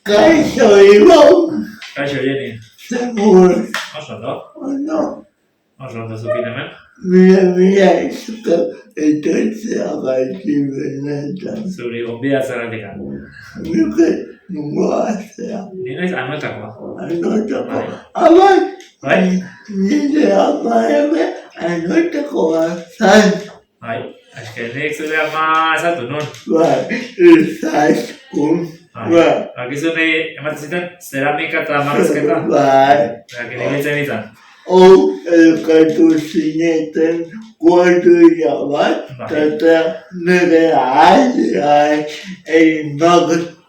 Kaixo, Ibon. Kaixo, Jenny. Zemur. Oso ondo. Ondo. Oso ondo zukin hemen. Mila esker etortzea gaiti benetan. Zuri gonbidatzeratik. Nuke nungoa zea. Ni naiz anoetakoa. Anotako. Abai, Bai? nire ama eme anotakoa zan. Bai. Eske nik zure ama ezatu nun. Bai, ezaskun. Bai. Akizu nahi ematen ziten zeramika eta marrazketa. Bai. Kini biltzen izan. Hau elkatu zineten kuadrilla bat, eta nire aldean egin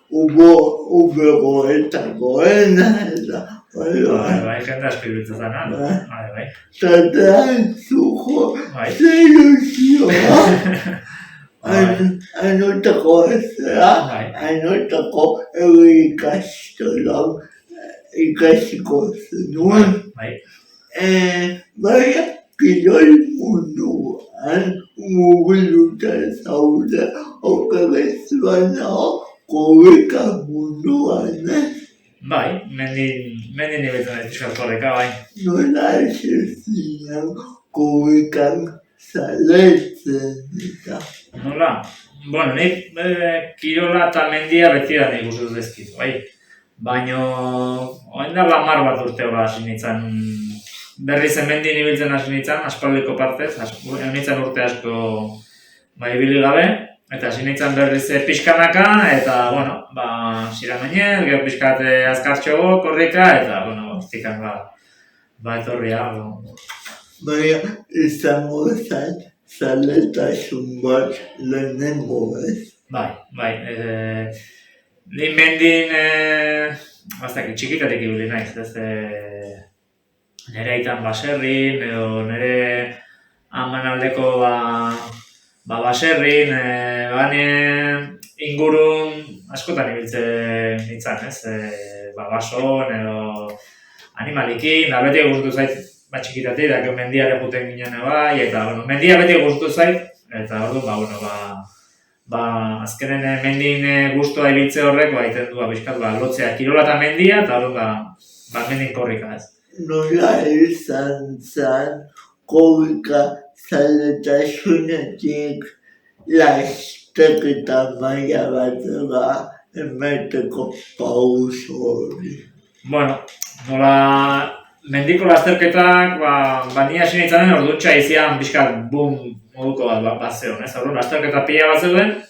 ubegoetakoena eta Bai, jende aspiritzen zana. Bai. eta entzuko zeluzioa. Anotako ezera, anotako ikastolan ikasiko zenuen. Baina, kirol munduan mugiluta zaude okerrezuan nago korrika munduan, Bai, mendin nibetzen ez pixkat korrika, bai. Nola eserzinan korrikan zaletzen eta. Nola? Bueno, nik kirola eta mendia beti da nik gustatu dezkit, bai. Baina, orain da 10 bat urte hola hasi nintzen, berriz mendin ibiltzen hasi nintzen, aspaldiko partez, nintzen urte asko ibili gabe, eta hasi nintzen berriz pixkanaka, eta, bueno, sira mainez, gero pixkat azkartxo korrika, eta, bueno, zikan etorria. Baina, izango zen, zaletasun bat lehenengo ez. Bai. Ni mendin, txikitatik ibili naiz, ez nire aitan baserrin, edo nire aman aldeko baserrin, ingurun askotan ibiltzen nintzen, ez? Bason edo animalikin, da beti gustatu zait, txikitatik, da mendiare juten ginen bai, eta mendia beti gustatu zait, eta orduan, azkenen mendin guztua ibiltze horrek, egiten du pixkat, lotzea kirola eta mendia, eta orduan, mendin korrika, ez? Nola izan zen korrika zaletasunetik lasterketa maila batera emateko pauso hori. Bueno, nola mendiko lasterketak, ni hasi nintzanen orduntxa izian pixkat boom moduko bat zeon, ez? Orduan, lasterketa pila bat zeuden,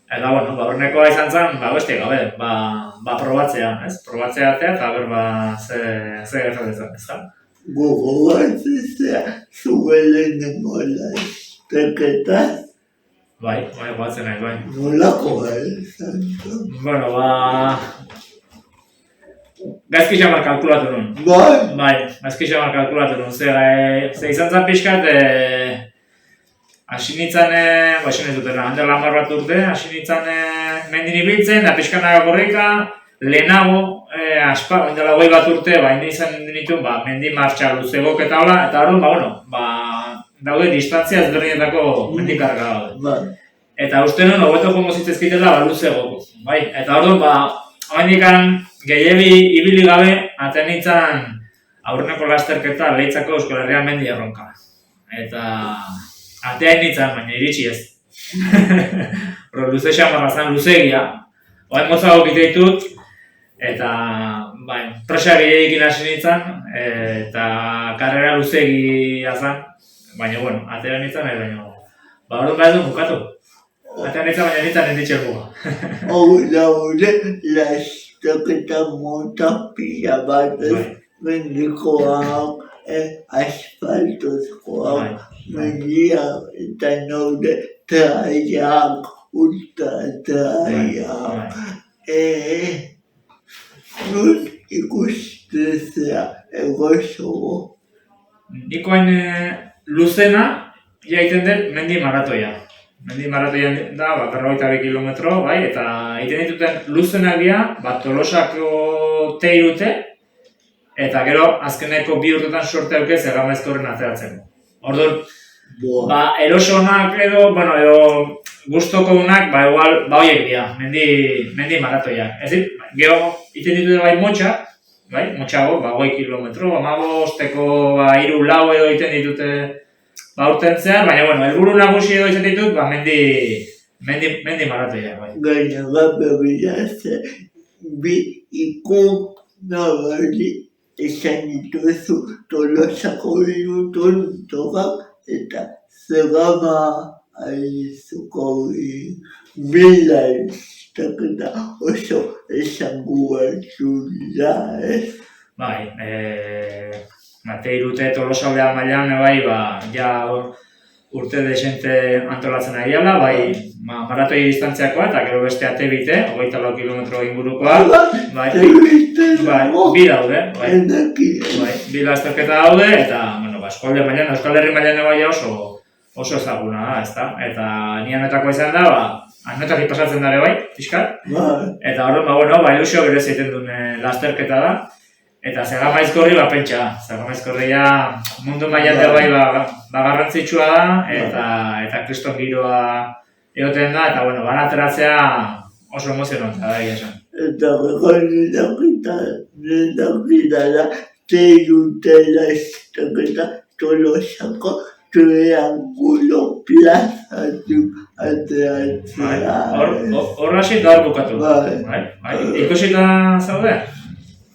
eta, bueno, horrenekoa izan zen, beste gabe, probatzea, ez? Probatzea eta ze gertatzen, ez da? Gogo bat izea zuelenengo lasterketa. Bai, batzen nahi, bai. Nolako izan zen? Bueno, gaizki xamar kalkulatu nun. Bai, gaizki xamar kalkulatu nun. Ze izan zen pixkat, hasi nintzen, esan ez dutena, handa 10 bat urte, hasi nintzen mendin ibiltzen, da pixkanaka korrika, lehenago, dela 20 bat urte, izan dituen, mendi martxa luzegok eta hola, eta orduan, daude distantzia ezberdinetako mendikarga daude. Eta uste nuen, hobeto jongo zitzezkitela luzegoko. Eta orduan, oraindik gehiebi ibili gabe, aten nintzen aurreneko lasterketa lehitzako Euskal Herrian mendi erronka. Eta ateain nintzen, baina iritsi ez. Luze xamarra zen, luzegia. Oain motzago biteitut, eta presa gehiegikin hasi nintzen, eta karrera luzegia zen. Baina, bueno, ateain nintzen, baina orduan behar du bukatu. Ateain nintzen, baina nintzen ninditxe buga. Haude, lasterketa mota pila bat mendikoak, asfaltozkoak, mendiak eta naude traiak, ultratraiak. Nun ikustezea egozogo. Nikoain luzena, jaiten den mendi maratoia. Mendi maratoia da, 42 kilometro, eta egiten dituten luzenak dira, Tolosako teirute, eta gero azkeneko 2 urtetan sorte aukez Erramezkorren ateratzen. Orduan, erosonak edo gustoko dunak, ba igual, ba horiek dira, mendi maratoiak. Ez dit, gero, iten ditute bai motxak, bai, motxago, ba 8 kilometro, 15-eko, ba 3-4 edo iten ditute, ba urten zehar, baina, bueno, helburu nagusi edo iten ditut, ba mendi maratoiak, bai. Gainera begiraz, bi nabari esan dituzu Tolosako Tokak eta Zerama aizuko bila iztaketa oso esango da, ez? Bai, Irute Tolosaldea mailan, bai, ba, ja urte desente antolatzen ari dela, bai, maratoi distantziakoa eta gero beste ate bite, 24 kilometro ingurukoa, bai, bi daude, bai, bi lasterketa daude, eta, bueno, ba, eskualde mailan, Euskal Herri mailan bai oso ezaguna da, ezta? Eta ni anetako izan da, ba, anetatik pasatzen dare bai, pixkat, eta horren, ba, bueno, ba, ilusio berez egiten duen lasterketa da, eta Zeramaizkorri ba pentsa, Zeramaizkorria mundu mailan bai ba garrantzitsua da eta kriston giroa egoten da eta bueno, banateratzea oso emozionante da esan. Eta gero da teirutela estaketa Tolosako triangulo plazatu ateratzea. Hor hasi gaur bukatu. Ikusita zaude?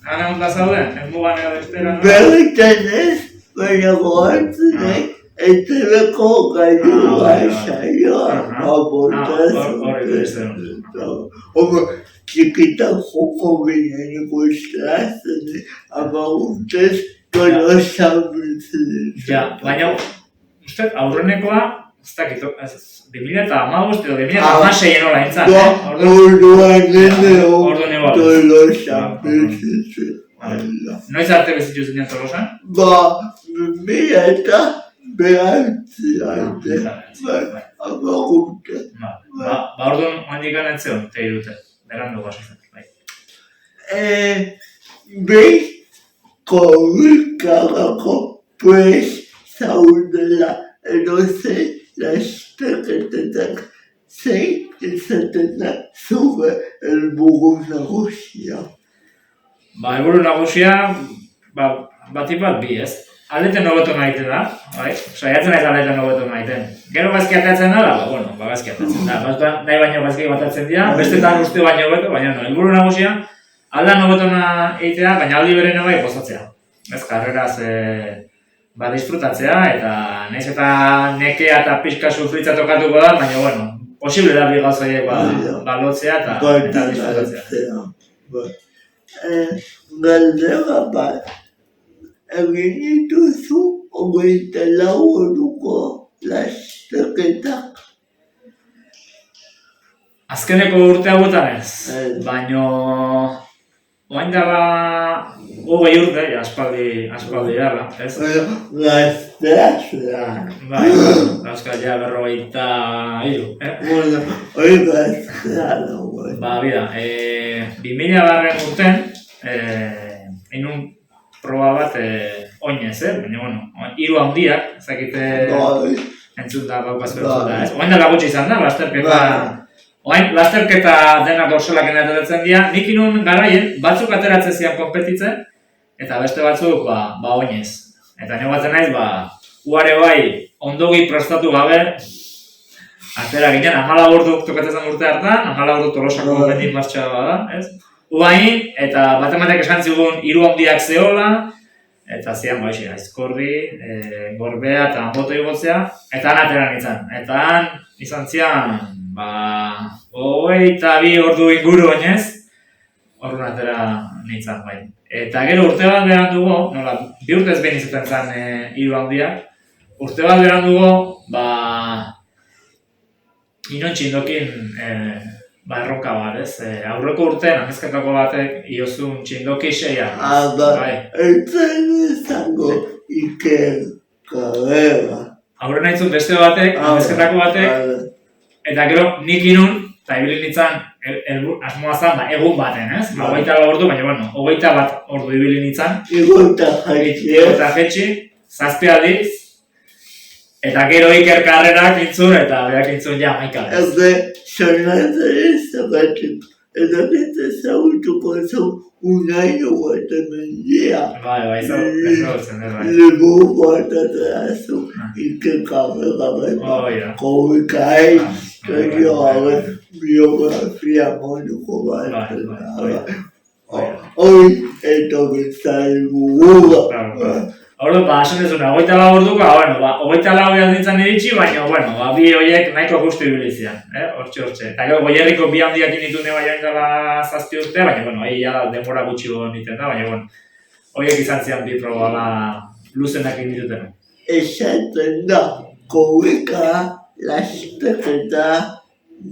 Hana onda zauden, ez mugan edo bestera, no? Berritan ez, baina gohartzen, etebeko gailua saioa, abortatzen. Home, txikitan joko ginen ikusten, ama urtez Tolosan biltzen. Ja, baina, uste, aurrenekoa, ez dakit, 2015 edo 2016 enola entzat, Orduan nene Tolosan biltzen. Noiz arte bezitzu zinen Tolosan? Ba, 2000 eta behatzi arte, ama urte. Ba, orduan handik anetzeon, te irute, berandu guazen, bai. Korrikarako pues zaudela edoze lasterketetak zein izaten da zure helburu nagusia. Ba, helburu nagusia, batik bat bi ez. Aldeten hobeto nahiten da, bai? Saiatzen ez aldeten hobeto nahiten. Gero gazki atatzen da, bueno, gazki atatzen da. Nahi baino gazki batatzen dira, bestetan uste baino hobeto, baina no, helburu nagusia, aldan hobetona egitea, baina aldi berena bai gozatzea. Ez, karreraz disfrutatzea, eta nahiz eta nekea eta pixka sufritza tokatuko da, baina, bueno, posible da bi gauzoiek lotzea eta disfrutatzea. Galdera bat, egin dituzu 24 orduko lasterketak. Azkeneko urte hauetan ez, baino oain dara 20 urte, aspaldi dara, ez? Gazteazela. Bai, Euskal ja 53, Bueno, hori gazteazela. Ba, bida, 2000 urten, inun proba bat oinez, baina, bueno, 3 handiak, ezakite entzut da gaukaz bertzut da, ez? Oain dara gutxi izan da, lasterketa. Oain, lasterketa denak dorsolak enateratzen dira, nik inun garaien batzuk ateratzen zian konpetitzen, eta beste batzuk, oinez. Eta nio batzen naiz, uare bai, ondogi prestatu gabe, atera ginen, 14 orduk tokatzen urte hartan, 14 orduk Tolosako mendi martxa da, ez? Uain, eta batematek esan zigun 3 handiak zehola, eta zian, Aizkorri, Gorbea eta Anboto igotzea, eta han atera nintzen. Eta han izan zian, 22 ordu inguru oinez, orduan atera nintzen bai. Eta gero urte bat beran dugu, nola, 2 urtez behin izaten zen 3 handiak, urte bat beran dugu, inon txindokin erronka bat, ez? Aurreko urtean, amezketako batek, iozun txindoki 6. Etzen izango Iker Carrera. Aurre nahi beste batek, amezketako batek, eta gero nik inun, eta ibili nintzen, asmoa zen, egun baten, ez? 24 ordu, baina, bueno, 21 ordu ibili nintzen. Igota jaitxe. 7 aldiz, Eta gero Iker karrerak intzun, eta berak intzun ja, maika. Eze, sonatzen ezagatik, eta bete zautuko zu unaino bat emendia. Bai, zautzen, bai. Lebo bat atrazu, Iker karrera bat, Oida. kovikai, Gero biografia moduko bat. Hoi, eto bezalgura. Orduan, esan dezuna, 24 orduko, bueno, 24 hori nintzen iritsi, baina, bueno, bi horiek nahiko justu ibilizian, hortxe. Eta gero, Goierriko bi handiak initu neba joan dela 7 urte, baina, bueno, ahi ja denbora gutxi niten da, baina, bueno, horiek izan zian bi proba luzenak inituten. Esaten da, koweka, lasteketa,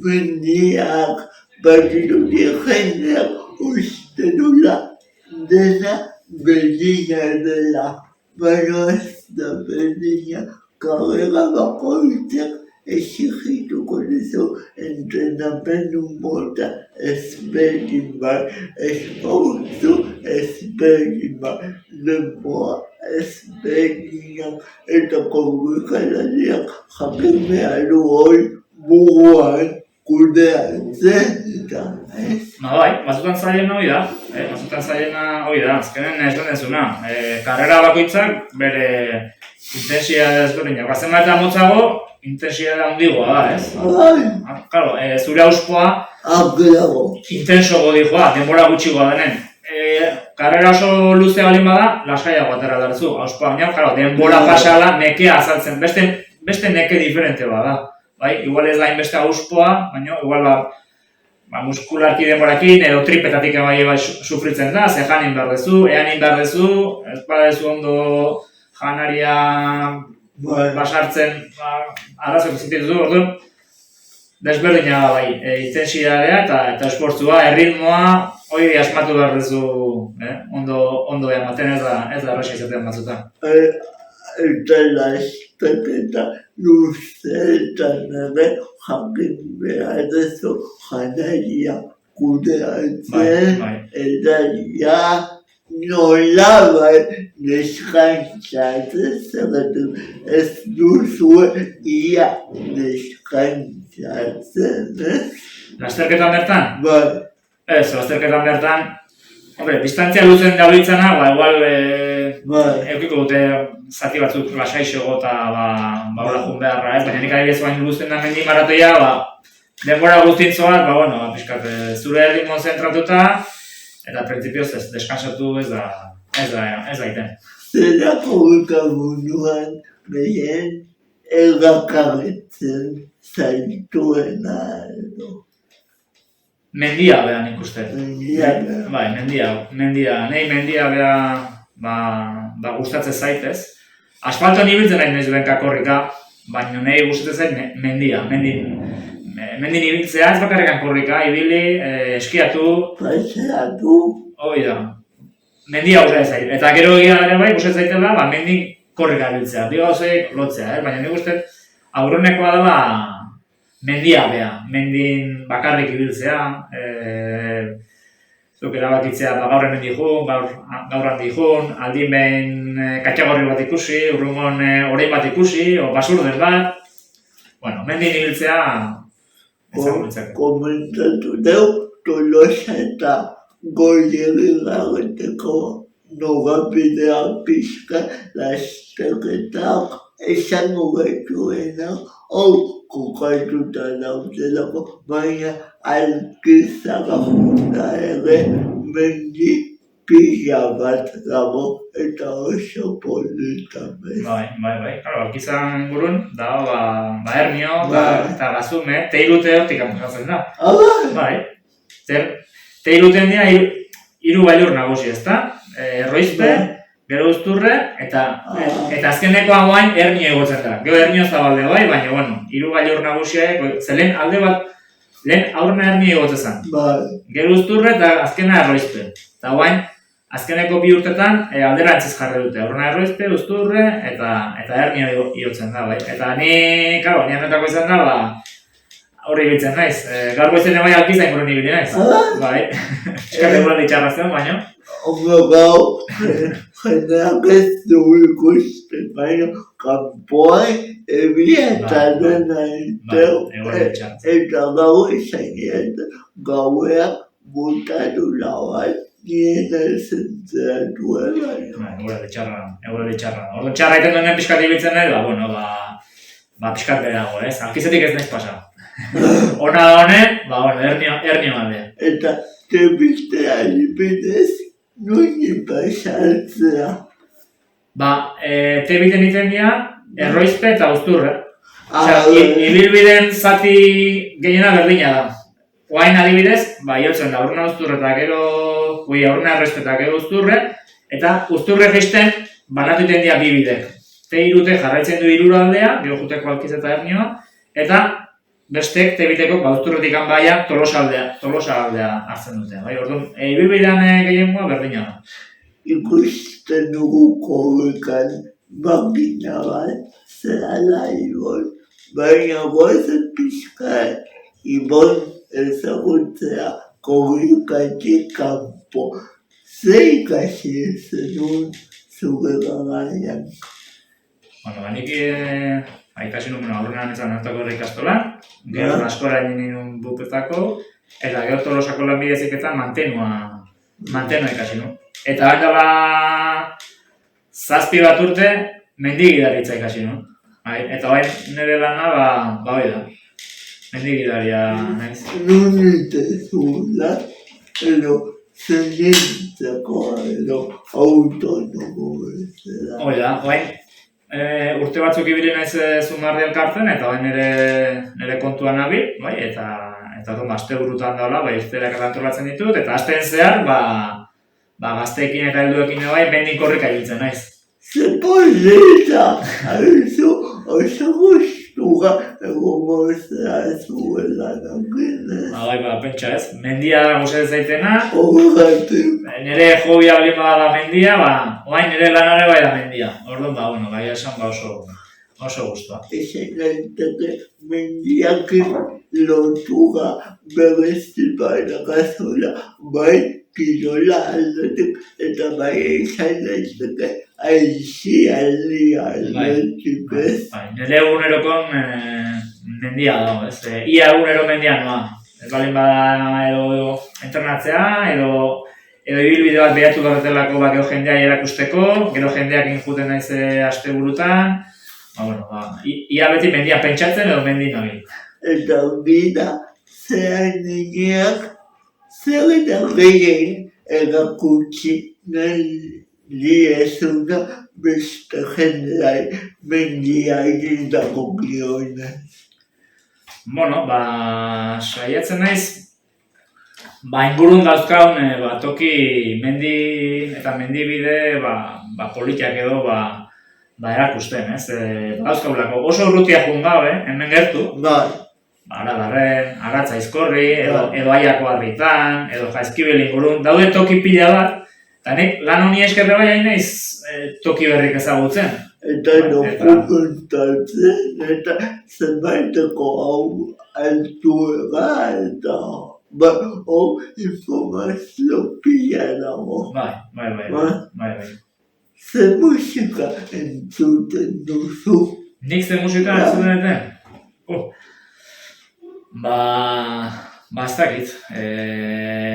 mendiak, badirudi jendeak uste dula, dena berdina dela. Baina ez da berdina, karrera bakoitzak exigituko dizu entrenamendu mota ezberdin bat, esfortzu ezberdin bat, denbora ezberdinak eta komunikalariak jakin behar du hori buruan kudeatzen eta ez. Bai, batzutan zailena hori da, azkenen ez dezuna. Karrera bakoitzak bere intensia ezberdinak. Bazen bat motzago, intensia handigoa da, ez? Bai. Claro, zure auspoa intenso dijoa, denbora gutxigoa denen. Karrera oso luze balin bada, lasaiago atera darzu. Auspoa baina, claro, denbora pasala nekea azaltzen, beste neke diferente bada. Bai, igual ez da inbeste auspoa, baina igual muskularki denborakin edo tripetatik bai sufritzen da, ze janin behar dezu, eanin behar dezu, ez badezu ondo janaria basartzen, arazoak zititu du, orduan, desberdina da bai, intensidadea eta esportzua, erritmoa, hori asmatu behar dezu, ondo ematen ez da erresa izaten batzutan. Eta lastaketa luzeetan ere jakin behar dezu janaria kudeatzen eta ja nolabait deskantzatzen zergatik ez duzue ia deskantzatzen, ez? Lasterketan bertan? Bai. Ez, lasterketan bertan, distantzia luzen dauritzana, igual eukiko dute zati batzuk lasaixego eta hola jun beharra, ez? Baina nik adibidez baino luzten da mendi maratoia, denbora guztintzoak, pixkat zure erritmoan zentratuta, eta printzipioz ez, deskansatu ez da iten. Zerako bukabunuan gehien elgakarretzen zaituena edo? Mendia beha nik uste. Mendia beha. Bai, mendia. Nei mendia beha gustatzen zaitez. Asfaltoan ibiltzen nahi noiz benka korrika, baina nahi gustatzen zait mendia. Mendin ibiltzea ez bakarrikan korrika, ibili, eskiatu. Paseatu. Hoi da. Mendia gustatzen zait. Eta gero egia ere bai gustatzen zaitela, mendin korrika ibiltzea. Bi gauzeik lotzea, baina nik uste aurrenekoa dela mendia beha, mendin bakarrik ibiltzea, zuk erabakitzea gaur hemen dihun, gaur handi jun, aldin behin katxagorri bat ikusi, urrungon orain bat ikusi, o basurden bat, mendin ibiltzea ezagutzeko. Komentatu deu, Tolosa eta Goierri garreteko nogabidea pixka lasterketak esango gaituenak, kokatuta daudelako, baina alkizara junda ere mendi pila bat dago eta oso polita bez. Bai. Claro, alkizaren ingurun, dago, Hernio, eta Gazume, teilute hortik amukatzen da. Bai. Teiluten dira, 3 bailur nagusi, ezta? Roizpe, gero Uzturre, eta azkenekoa guain Hernio egotzen da. Gero Hernio zabalde bai, baina, 3 bailur nagusiak, ze lehen alde bat, lehen aurrena Hernio egotzen zen. Gero Uzturre eta azkena Roizpe. Eta guain, azkeneko 2 urtetan alderantziz jarri dute. Aurrena Roizpe, Uzturre eta Hernio egotzen da, bai. Eta ni ametako izan da, horri ibiltzen naiz. Gaur goizen bai alkiza ingurun ibili naiz. Bai. Eskate gura ditxarra zen, baina. Gau, jendeak ez du ikusten, baina kanpoan ebietatzen eta gau esainiet gaueak butatu lauan nien zentzatuela. Egure txarra. Orduan txarra egiten duen pixkat ibiltzen nahi, pixkat berago, ez? Alkizetik ez naiz pasa. Ona da honen, hernio alde. Eta tebiste adibidez, nuen pasatzea. Tebiten iten dira, erroizpe eta uzturre. Ibilbiden zati gehiena berdina da. Oain adibidez, jotzen da, aurruna uzturre eta aurruna erroizpe eta gero uzturre, eta uzturre geisten banatu iten dira bi bidek. T3 jarraitzen du hirura aldea, gero juteko alkiz eta hernioa, eta bestek tebiteko uzturretik baia Tolosa aldea hartzen dute. Orduan, ibilbidean gehiengoa berdina da. Ikusten dugu korrekan makina bat zerala ibon, baina goazen pixka ibon ezagutzea korrekatik kanpo. Zer ikasi zenun zure garaian? Nik ikasi nuen aurrenan izan hartako ikastolan, gero askora egin nuen bupetako, eta gero Tolosako lanbide heziketan mantenua ikasi nuen. Eta baina 7 bat urte mendigidaritza ikasi nuen. Eta bain nire lana hoi da, mendigidaria naiz. Nun itezula, edo zengintzeko, edo autonomo bezala. Hoi da, urte batzuk ibili naiz Zumardi elkartzen, eta bain nire kontuan nabil, eta asteburutan daula, irteerak antolatzen ditut, eta asteen zehar, gazteekin eta helduekin mendin korrika ibiltzen naiz. Ze polita! Haizu, oso guztuga egongo zera zuela nakinez. Pentsa ez, mendia gozet zaitena, Horregatik. nire hobia balin bada da mendia, oain nire lanare da mendia. Orduan, esan oso guztua. Ezen gaiteke mendiak lotuga berezti baina gazola, kirola aldetik eta esan daiteke aizialdi aldetik ez. Nire egunerokon mendia dago, ez? Ia egunero mendia noa. Ez balin bada edo entrenatzea, edo ibilbide bat behatu garretelako gero jendea erakusteko, gero jendeak injuten naiz asteburutan. Ia beti mendia pentsatzen edo mendi nabil. Eta bida, zean nireak, zer eta gehien erakutsi nahi diezuna beste jendeai mendia egindako gioina. Saiatzen naiz, ingurun dauzkaun toki mendi eta mendibide politiak edo erakusten, ez? Dauzkaulako oso urrutia joan gabe, hemen gertu. Aradarren, Aratza Izkorri, edo Aiako Harritan, edo Jaizkibel ingurun, daude toki pila bat, eta nik lan honi eskerre bai naiz toki berrik ezagutzen. Eta dokumentartzen, eta zenbaiteko hau altuera, eta informazio pila dago. Bai. Ze musika entzuten duzu? Nik ze musika entzuten eten? Ez dakit,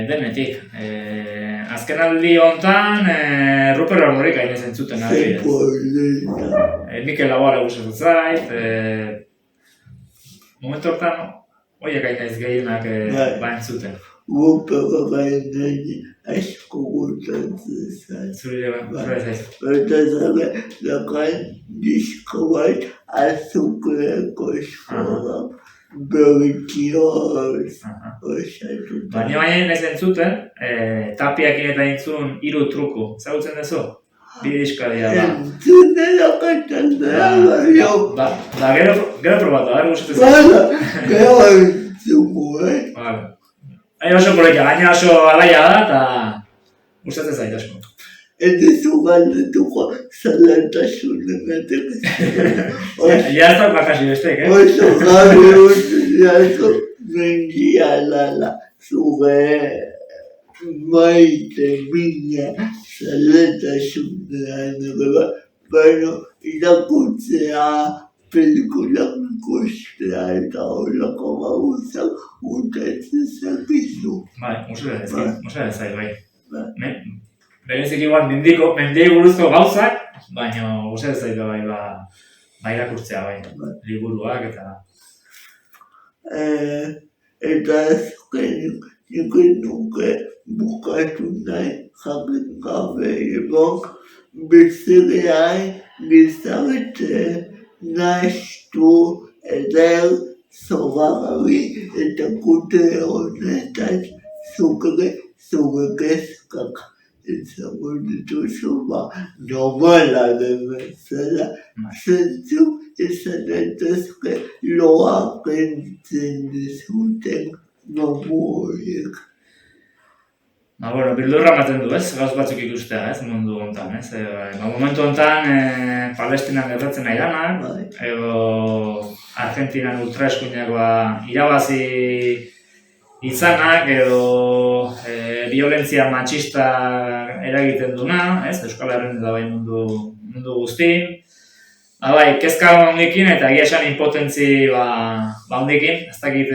denetik. Azken aldi honetan, Ruper Ordorik hainez entzuten adibidez. Mikel Laboa gustatzen zait, momentu hortan, horiek hainez gehienak entzuten. Ruper hainez asko gustatzen zait. Zure zaizu. Eta zabe, dakan disko bat azukreko eskola. Berrikioz, osatuta. Baina ez entzuten, Tapiakin eta entzun 3 truku. Zagutzen duzu? 2 diska dira. Entzuten dakantan da, Gero probatu, gustatzen zaizu. Gero entzuko, Oso politia, gaina oso alaia da eta gustatzen zaitu asko. Eta zu galdetuko zalantasunengatik. Ja ez da kasi bestek, Oso gabe jaso mendia lala zure maite mina zaletasunean ere, baina irakurtzea pelikulak ikustea eta horrelako gauzak gustatzen zakizu. Bai, musea ez bai. Bai. Berezik igual mendiei buruzko gauzak, baina musea ez bai irakurtzea bai, liburuak eta... Eta azkenik nik nuke bukatu nahi jakin gabe ebok bezerean gizarte nahaztu eder zogarri eta kute honetan zure kezkak ezagun dituzu normala den bezala zentzuk izan daitezke loak entzen dizuten gomu horiek. Bildurra ematen du, ez? Gauz batzuk ikustea, ez? Mundu honetan, ez? Momentu honetan Palestinan gertatzen nahi danak, edo Argentinan ultraeskuinakoa irabazi izanak, edo violentzia matxista eragiten duna, ez? Euskal Herrian da bai mundu guztin. Kezka hondikin eta egia esan impotentzi hondikin, ez dakit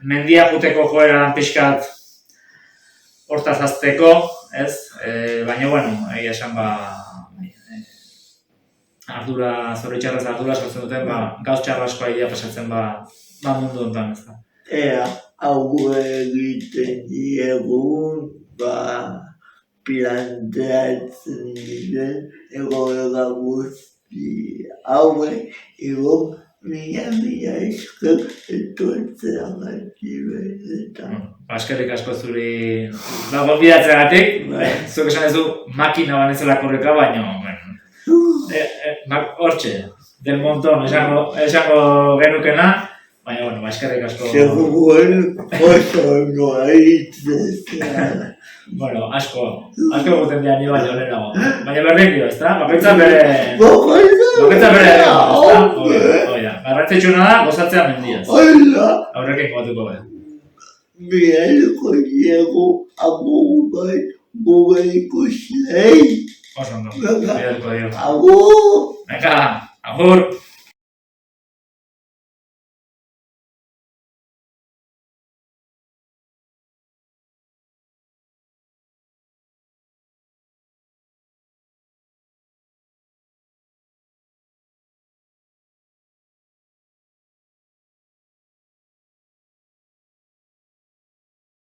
mendia juteko joera pixkat hortaz azteko, ez? Baina, egia esan zoritxarraz ardura sortzen duten, gauz txarraskoa egia pasatzen mundu honetan, ez da. Ea, hau egiten diegun, planteatzen diren egoera guzti haue, egon mila esker etortzea gati benetan. Eskerrik asko zuri gonbidatzeagatik, zuk esan ez du makina banezela korreka, baina hortxe, del montón esango genukena, baina eskerrik asko... Seguen oso noa hitzezea. Asko egiten dira ni baina lehenago. Baina berdin dio, ezta? Bakoitza bere... Garrantzitsuna da, gozatzea mendiaz. Aurrekin gobatuko behar. Bielko diego agur bat gure ikuslei. Oso ondo, bielko dio. Agur! Venga, agur!